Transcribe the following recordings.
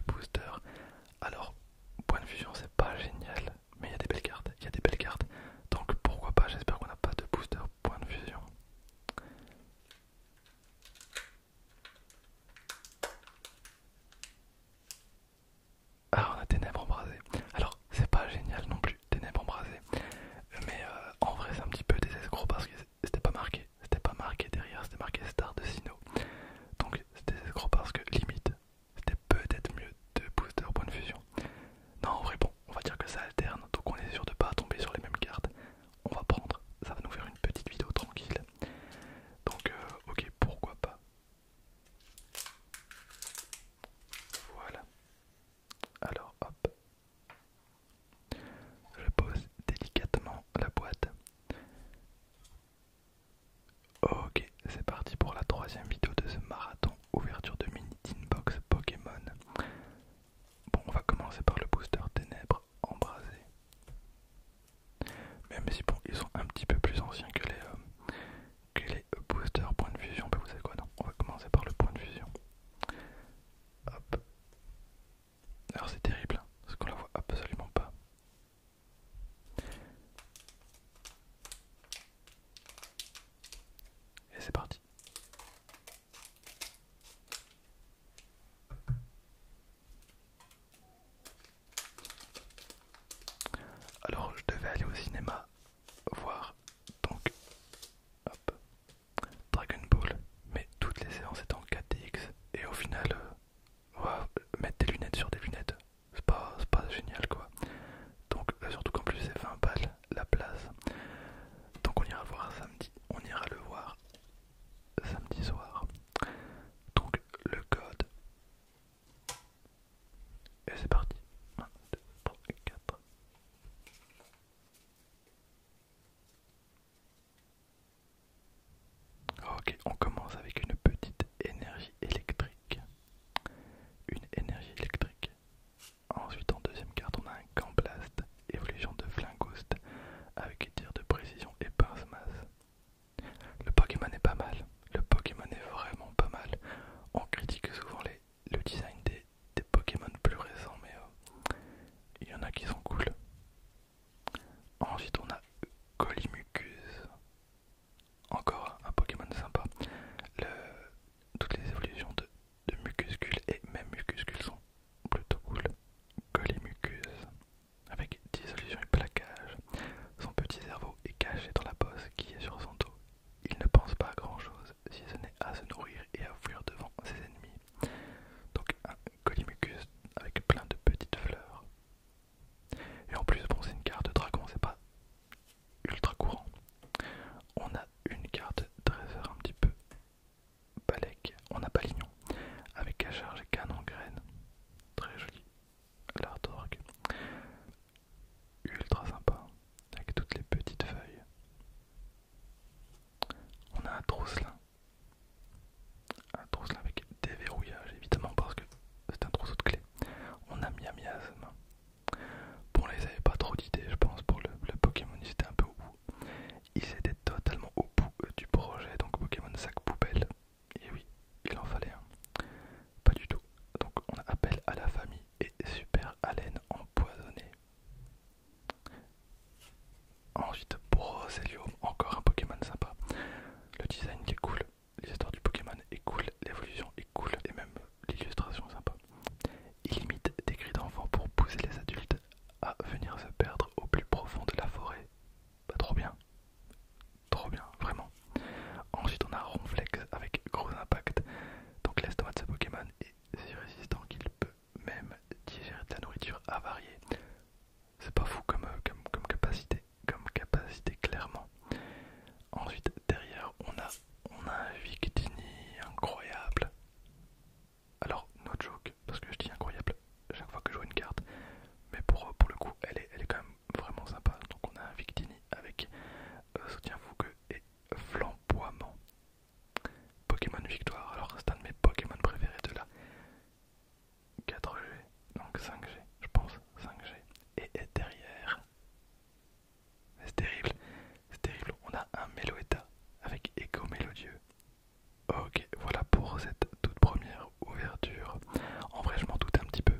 boosters. Alors, point de fusion, c'est pas génial, mais il y a des belles cartes. Il y a des belles cartes. Donc pourquoi pas, j'espère qu'on n'a pas de booster point de fusion. Ah, on a Ténèbres embrasées. Alors, c'est pas génial non plus, Ténèbres embrasées. Mais en vrai, c'est un petit peu des escrocs parce que c'était pas marqué. C'était pas marqué derrière, c'était marqué Star de Sino. Donc, c'était des escrocs parce que limite, c'était peut-être mieux de booster point de fusion. Non, en vrai, bon, on va dire que ça alterne. Donc, on est sûr de pas tomber sur les mêmes cartes. On va prendre, ça va nous faire une petite vidéo tranquille. Donc, ok, pourquoi pas. Voilà. Alors, hop. Je pose délicatement la boîte. Ok, c'est parti pour la troisième vidéo de ce marathon ouverture de mini Tinbox Pokémon. Bon, on va commencer par le booster Ténèbres embrasé. Même si bon, ils sont un petit peu plus anciens que les boosters point de fusion. Bah, vous savez quoi, non, on va commencer par le point de fusion. Hop. Alors c'est terrible, hein, parce qu'on la voit absolument pas. Et c'est parti. Alors je devais aller au cinéma voir donc hop, Dragon Ball, mais toutes les séances étaient en 4DX et au final mettre des lunettes sur des lunettes, c'est pas génial quoi. Donc surtout qu'en plus c'est 20 balles la place. Donc on ira le voir samedi, on ira le voir samedi soir. Donc le code et c'est parti. 1, 2, 3, 4. Ok, on commence avec une petite énergie électrique. Une énergie électrique. Ensuite, en deuxième carte, on a un Camp Blast, évolution de Flingoust, avec tir de précision et pince-masse. Le Pokémon est pas mal. Le Pokémon est vraiment pas mal. On critique souvent le design des Pokémon plus récents, mais il y en a qui sont cool. Ensuite, on a Colimucus. Encore un Pokémon sympa. Toutes les évolutions de Mucuscule et même Mucuscule sont plutôt cool. Colimucus, avec dissolution et plaquage. Son petit cerveau est caché dans la bosse qui est sur son dos. Il ne pense pas à grand chose si ce n'est à se nourrir et à fuir devant ses ennemis. Donc un Colimucus avec plein de petites fleurs. Et en plus, bon, c'est une carte de dragon, c'est pas ultra courant. On a une carte dresseur un petit peu balèque. On a Palignon avec à charge canon graine. Très joli. L'artwork. Ultra sympa. Avec toutes les petites feuilles. On a un Trousselin. Un Trousselin avec déverrouillage évidemment parce que c'est un trousseau de clés. On a Miasme. Bon, là ils avaient pas trop d'idées je pense pour le Pokémon, ils étaient un peu au bout. Ils étaient totalement au bout du projet, donc Pokémon sac poubelle. Et oui, il en fallait un. Pas du tout. Donc on a appel à la famille et super haleine empoisonnée. Ensuite Broselium, encore un Pokémon sympa. Le design est cool, l'histoire du Pokémon est cool, l'évolution est cool et même l'illustration est sympa. Il imite des cris d'enfants pour pousser les adultes à venir se perdre au plus profond de la forêt. Bah trop bien, vraiment. Ensuite on a Ronflex avec gros impact. Donc l'estomac de ce Pokémon est si résistant qu'il peut même digérer de la nourriture avariée. C'est pas fou comme capacité clairement. Ensuite derrière on a un Victini incroyable. Alors no joke, parce que je dis incroyable chaque fois que je joue une carte, mais pour le coup elle est quand même vraiment sympa. Donc on a un Victini avec soutien fougueux et flamboiement. Pokémon Victoire, alors c'est un de mes Pokémon préférés de la 4G, donc 5G, je pense, 5G. Et derrière, c'est terrible, on a un Meloetta avec écho mélodieux. Ok, voilà pour cette toute première ouverture. En vrai, je m'en doutais un petit peu.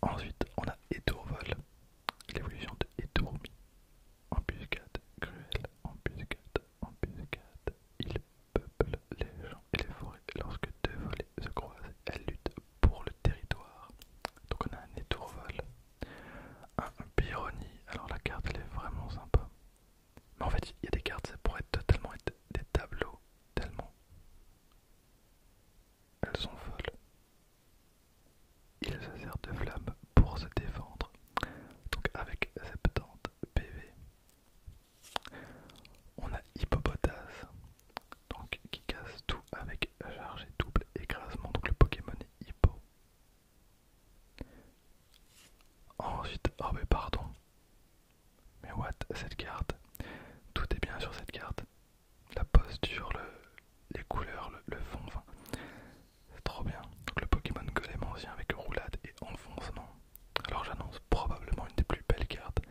Ensuite, on a Étourvol, l'évolution de Étourmi. Embuscade, cruelle, embuscade, embuscade. Il peuple les champs et les forêts. Lorsque deux volées se croisent, elles luttent pour le territoire. Donc on a un Étourvol, un Pyronie. Alors la carte elle est vraiment sympa. Mais en fait, il y a des cartes, ça pourrait totalement être des tableaux, tellement elles sont folles. Il se sert de flamme pour se défendre. Donc avec 70 PV. On a Hippopotame, donc qui casse tout avec charge et double écrasement. Donc le Pokémon est Hippo. Ensuite, oh mais pardon. Mais what, cette carte? Tout est bien sur cette carte. La posture, les couleurs, le fond, enfin, c'est trop bien. Donc le Pokémon Golem ancien avec roulade et enfoncement. Alors j'annonce probablement une des plus belles cartes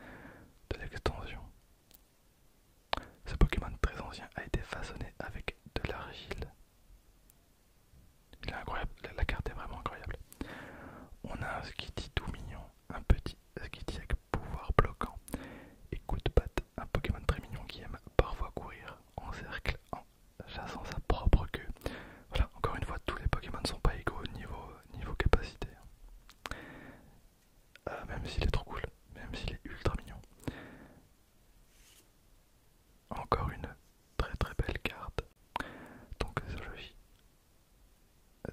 de l'extension. Ce Pokémon très ancien a été façonné avec de l'argile. Il est incroyable, la carte est vraiment incroyable. On a un Skitty tout mignon, un petit Skitty avec pouvoir bloquant et coup de patte, un Pokémon très mignon qui aime parfois courir en cercle en chassant sa propre queue. Voilà, encore une fois, tous les Pokémon ne sont pas égaux niveau capacité. Même s'il est trop cool, même s'il est ultra mignon. Encore une très très belle carte. Donc Zoologie.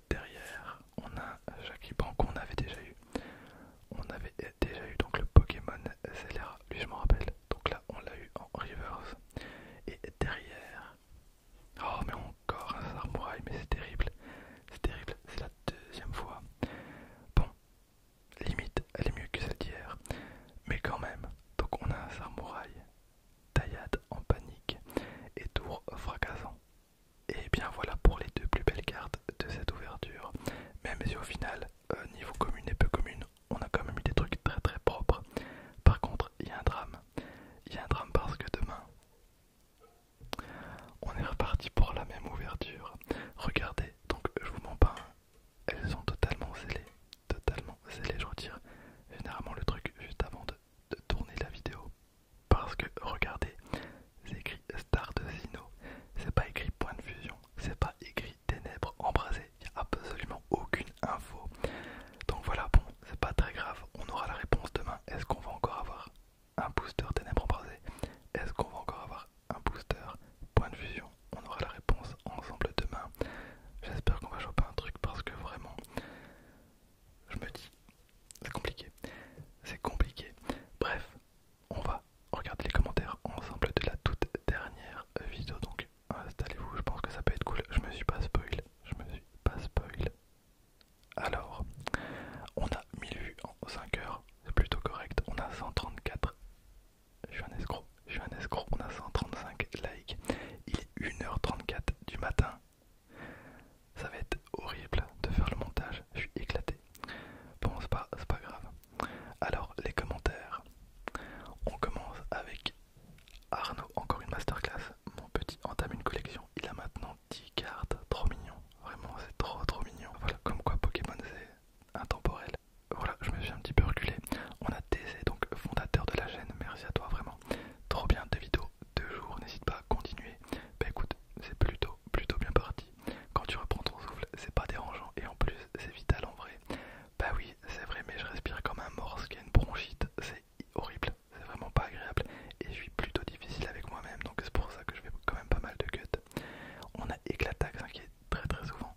Derrière, on a Jackie Ban qu'on avait déjà eu. On avait déjà eu donc le Pokémon Scélérat, lui je m'en rappelle. Donc là on l'a eu en reverse. Et derrière, oh mais encore un Samouraï, mais c'est terrible. C'est terrible, c'est la deuxième fois. Bon, limite elle est mieux que celle d'hier. Mais quand même, donc on a un Samouraï, taillade en panique et tour fracassant. Et bien voilà pour les deux plus belles cartes de cette ouverture. Même si au final, niveau commune et peu commune, on a quand même eu des trucs très très propres. Par contre, il y a un drame. Il y a un drame parce que demain, on est reparti pour la même ouverture. Regardez, donc je vous mens pas, hein, elles sont totalement scellées. Totalement scellées, je retire généralement le truc juste avant de tourner la vidéo. Parce que regardez, c'est écrit Star de Sinnoh, c'est pas écrit point de fusion, c'est pas écrit ténèbres embrasées, il n'y a absolument aucune info. Donc voilà, bon, c'est pas très grave, on aura la réponse demain. Est-ce qu'on va encore avoir un booster ténèbres embrasées? Est-ce qu'on va encore avoir un booster point de fusion? On aura la réponse ensemble demain. J'espère qu'on va choper un truc parce que vraiment, je me dis, c'est compliqué. C'est compliqué. Bref, on va regarder les commentaires ensemble de la toute dernière vidéo. Donc installez-vous, je pense que ça peut être cool. Je me suis pas spoil. Alors, on a 1000 vues en 5 heures, c'est plutôt correct. On a 134. Je suis un escroc. On a 135 likes. Il est 1h34 du matin. Ça va être horrible de faire le montage. Je suis éclaté. Bon, c'est pas grave. Alors, les commentaires. On commence avec Arnaud, encore une masterclass. Mon petit entame une collection. Il a maintenant 10 cartes. Trop mignon. Vraiment, c'est trop mignon. Voilà, comme quoi Pokémon c'est intemporel. Voilà, je me suis un petit peu reculé. On a TC, donc fondateur de la chaîne. Merci à toi, vraiment. Trop bien, 2 vidéos, 2 jours. N'hésite pas à continuer. Bah écoute, c'est plutôt bien parti. Quand tu reprends ton souffle, c'est pas dérangeant. Et en plus, c'est vital en vrai. Bah oui, c'est vrai, mais je respire comme un morse qui a une bronchite. C'est horrible, c'est vraiment pas agréable. Et je suis plutôt difficile avec moi-même, donc c'est pour ça que je fais quand même pas mal de cuts. On a Éclatax hein, qui est très souvent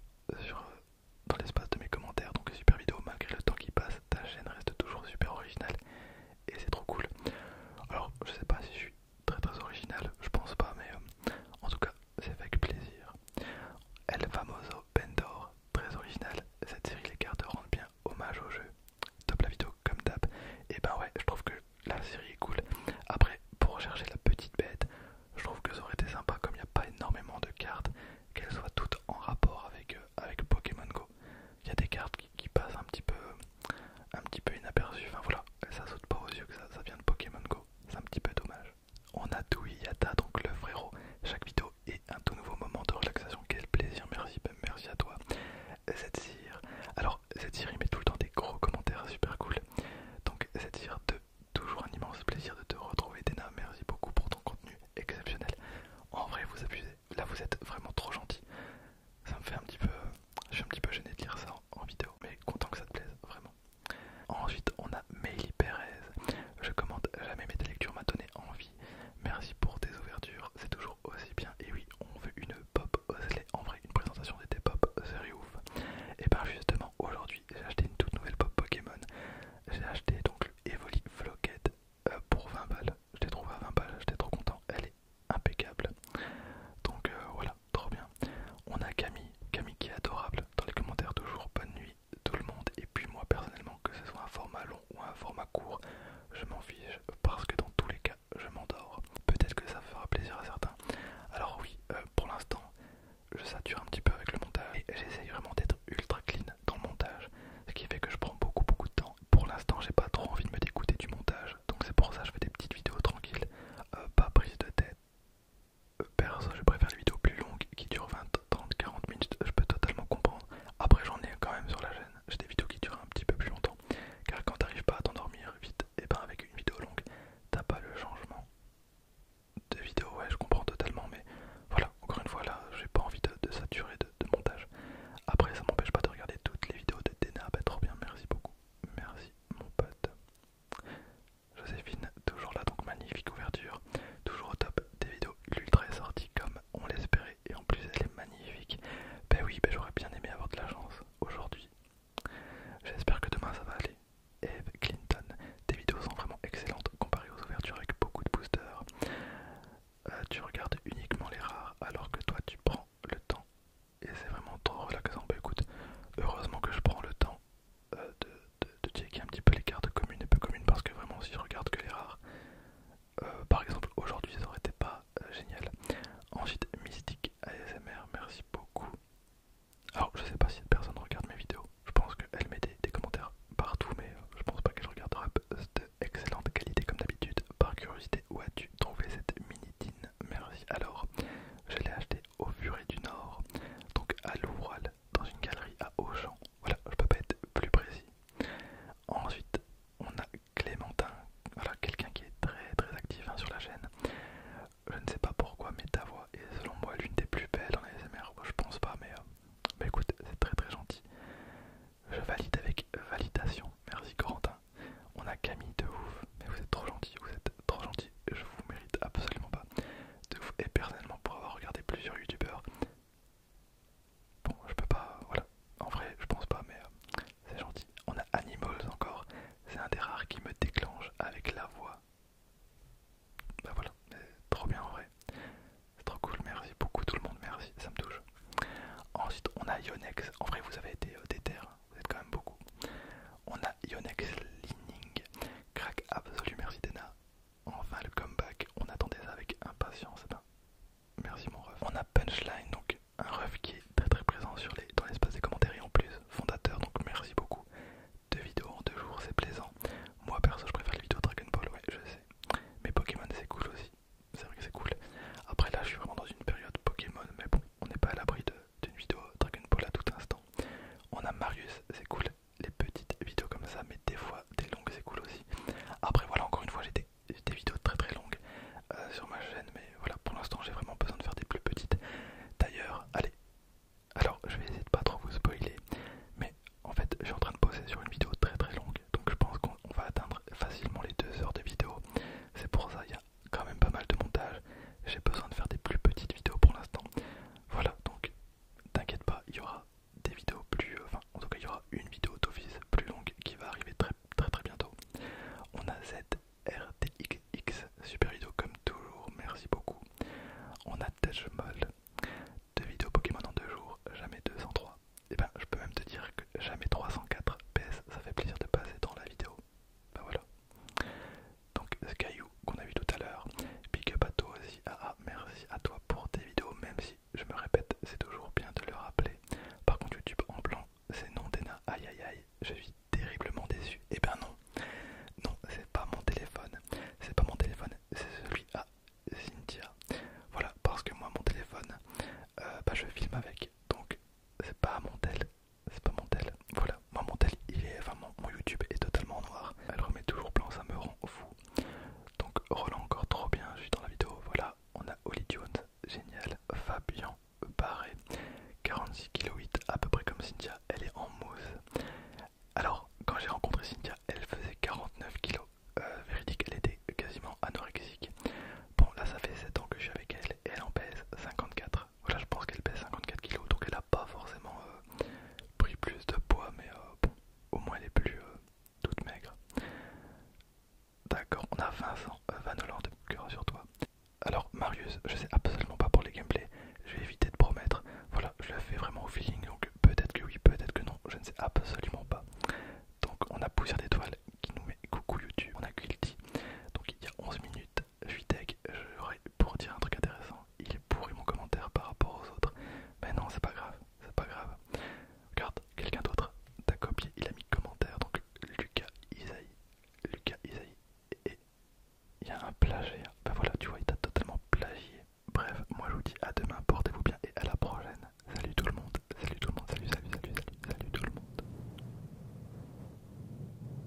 dans l'espace de mes commentaires, donc super vidéo malgré le temps qui passe. Ta chaîne reste toujours super originale et c'est trop cool. Alors, je sais pas si je suis très original, je pense pas, mais en tout cas, c'est avec plaisir. El Famoso Pendor, très original. Cette série, les cartes rendent bien hommage au jeu. Top la vidéo comme d'hab. Et ben ouais, je trouve que la série est cool. Après, pour rechercher la petite bête, je trouve que ça aurait été sympa comme il n'y a pas énormément de cartes, qu'elles soient toutes en rapport avec Pokémon Go. Il y a des cartes qui passent un petit peu inaperçues. Enfin voilà, ça saute pas aux yeux que ça vient de Pokémon Go. C'est un petit peu dommage. On a Toui Yata, donc le frérot. Chaque vidéo est un tout nouveau moment de relaxation. Quel plaisir, merci à toi. Cette cire. Alors, cette cire, il met tout le temps des gros commentaires super cool. c'est dire toujours un immense plaisir de te retrouver Dena, merci beaucoup pour ton contenu exceptionnel. En vrai vous abusez, là vous êtes vraiment trop gentil. Ça me fait un petit peu, je suis un petit peu gêné de lire ça en vidéo, mais content que ça te plaise, vraiment. Ensuite on a Meili Perez, je commente jamais mais ta lecture m'a donné envie. Merci pour tes ouvertures, c'est toujours aussi bien. Et oui, on veut une pop Osley, en vrai une présentation de tes pop, c'est ouf. Et ben justement aujourd'hui j'ai acheté une toute nouvelle pop Pokémon. J'ai acheté donc le Evoli Floquette pour 20 balles. Je l'ai trouvé à 20 balles, j'étais trop content, elle est impeccable. Donc voilà, trop bien. On a Camille qui est adorable. Dans les commentaires toujours bonne nuit tout le monde. Et puis moi personnellement, que ce soit un format long ou un format court, je m'en fiche parce que dans tous les cas je m'endors. Peut-être que ça fera plaisir à certains. Alors oui, pour l'instant je sature un petit peu avec le montage et j'essaye vraiment d'être ultra clean dans le montage, ce qui fait que je prends beaucoup de temps. Pour l'instant j'ai pas trop envie de me dégoûter du montage, donc c'est pour ça que je fais des petites vidéos tranquilles, pas prise de tête. Perso je préfère les vidéos plus longues qui durent 20, 30, 40 minutes, je peux totalement comprendre. Après j'en ai quand même sur la chaîne, j'ai des vidéos qui durent un petit peu plus longtemps, car quand t'arrives pas à t'endormir vite, et ben avec une vidéo longue, t'as pas le changement de vidéo. Ouais je comprends totalement, mais voilà, encore une fois là j'ai pas envie de saturer de montage. Après ça m'empêche pas de regarder toutes les vidéos de Dena, bah trop bien, merci beaucoup, merci mon pote. Joséphine, toujours là, donc magnifique ouverture, toujours au top des vidéos, l'ultra est sortie comme on l'espérait et en plus elle est magnifique. Ben oui, ben j'aurais bien aimé avoir de la chance aujourd'hui. J'espère que demain ça va aller. Eve Clinton, tes vidéos sont vraiment excellentes comparées aux ouvertures avec beaucoup de boosters. Tu regardes uniquement les rares alors que toi tu prends le temps et c'est vraiment trop relaxant. Bah écoute, heureusement que je prends le temps de checker un petit peu les cartes communes et peu communes parce que vraiment si je regarde que les rares, par exemple aujourd'hui ça aurait été pas génial. Ensuite Mystique ASMR, merci beaucoup. Alors je sais pas si cette personne regarde mes vidéos, je pense qu'elle met des commentaires partout mais je pense pas qu'elle regardera de excellente qualité comme d'habitude. Par curiosité, où as-tu trouvé cette mini-tine? Merci. Alors je l'ai acheté au Furet du Nord, donc à Loural, dans une galerie à Auchan. Voilà, je peux pas être plus précis. Ensuite, on a Clémentin, voilà, quelqu'un qui est très actif sur la chaîne. Je ne sais pas pourquoi, mais ta voix est selon moi l'une des plus belles en ASMR. Je pense pas, mais bah écoute, c'est très gentil. Je valide avec validation. Merci Corentin. On a Camille de ouf, mais vous êtes trop gentil, je vous mérite absolument pas de ouf. Et personnellement, pour avoir regardé plusieurs youtubeurs, bon, je peux pas, voilà, en vrai, je pense pas, mais c'est gentil. On a Animals encore, c'est un des rares qui me déclenche avec la voix. Bah voilà, trop bien en vrai, c'est trop cool, merci beaucoup tout le monde, merci, ça me touche. Ensuite, on a Yonex, en vrai, vous avez été déter, vous êtes quand même beaucoup. On a Yonex Lining, crack absolu, merci Dena. Enfin le comeback, on attendait ça avec impatience. Ben, merci mon ref. On a Punchline, donc un ref qui est très présent dans l'espace des commentaires et en plus fondateur, donc merci beaucoup. 2 vidéos en 2 jours, c'est plaisant. Moi perso je préfère les vidéos Dragon Ball, ouais je sais. Mais Pokémon c'est cool aussi, c'est vrai que c'est cool. Après là je suis vraiment dans une période Pokémon, mais bon, on n'est pas à l'abri d'une vidéo Dragon Ball à tout instant. On a Marius, c'est cool, les petites vidéos comme ça, mais des fois des longues c'est cool aussi. Après voilà, encore une fois j'ai des vidéos très longues sur ma chaîne, mais voilà, pour l'instant j'ai vraiment besoin de faire des plus petites. D'ailleurs, allez, alors je vais essayer de pas trop vous spoiler, mais en fait je suis en train de bosser sur une vidéo très longue, donc je pense qu'on va atteindre facilement les 2 heures de vidéo. C'est pour ça, il y a quand même pas mal de montage, j'ai besoin de faire des plus petites vidéos pour l'instant. Voilà, donc t'inquiète pas, il y aura des vidéos plus, enfin en tout cas il y aura une vidéo d'office plus longue qui va arriver très bientôt. On a ZRTXX, super vidéo comme toujours, merci beaucoup. On a Tejmol, 2 vidéos Pokémon en 2 jours, jamais 203. Et ben je peux même te dire que jamais 304 PS, ça fait plaisir de passer dans la vidéo. Ben voilà. Donc Skyou qu'on a vu tout à l'heure, big up à toi aussi, merci à toi pour tes vidéos, même si je me répète, c'est toujours bien de le rappeler. Par contre YouTube en blanc, c'est non Dena, aïe, je suis terriblement déçu. Et ben non, c'est pas mon téléphone, c'est celui à Cynthia. Voilà, parce que moi mon téléphone, bah je filme avec, donc c'est pas mon tel, voilà, moi mon tel il est, enfin mon YouTube est totalement noir, elle remet toujours absolument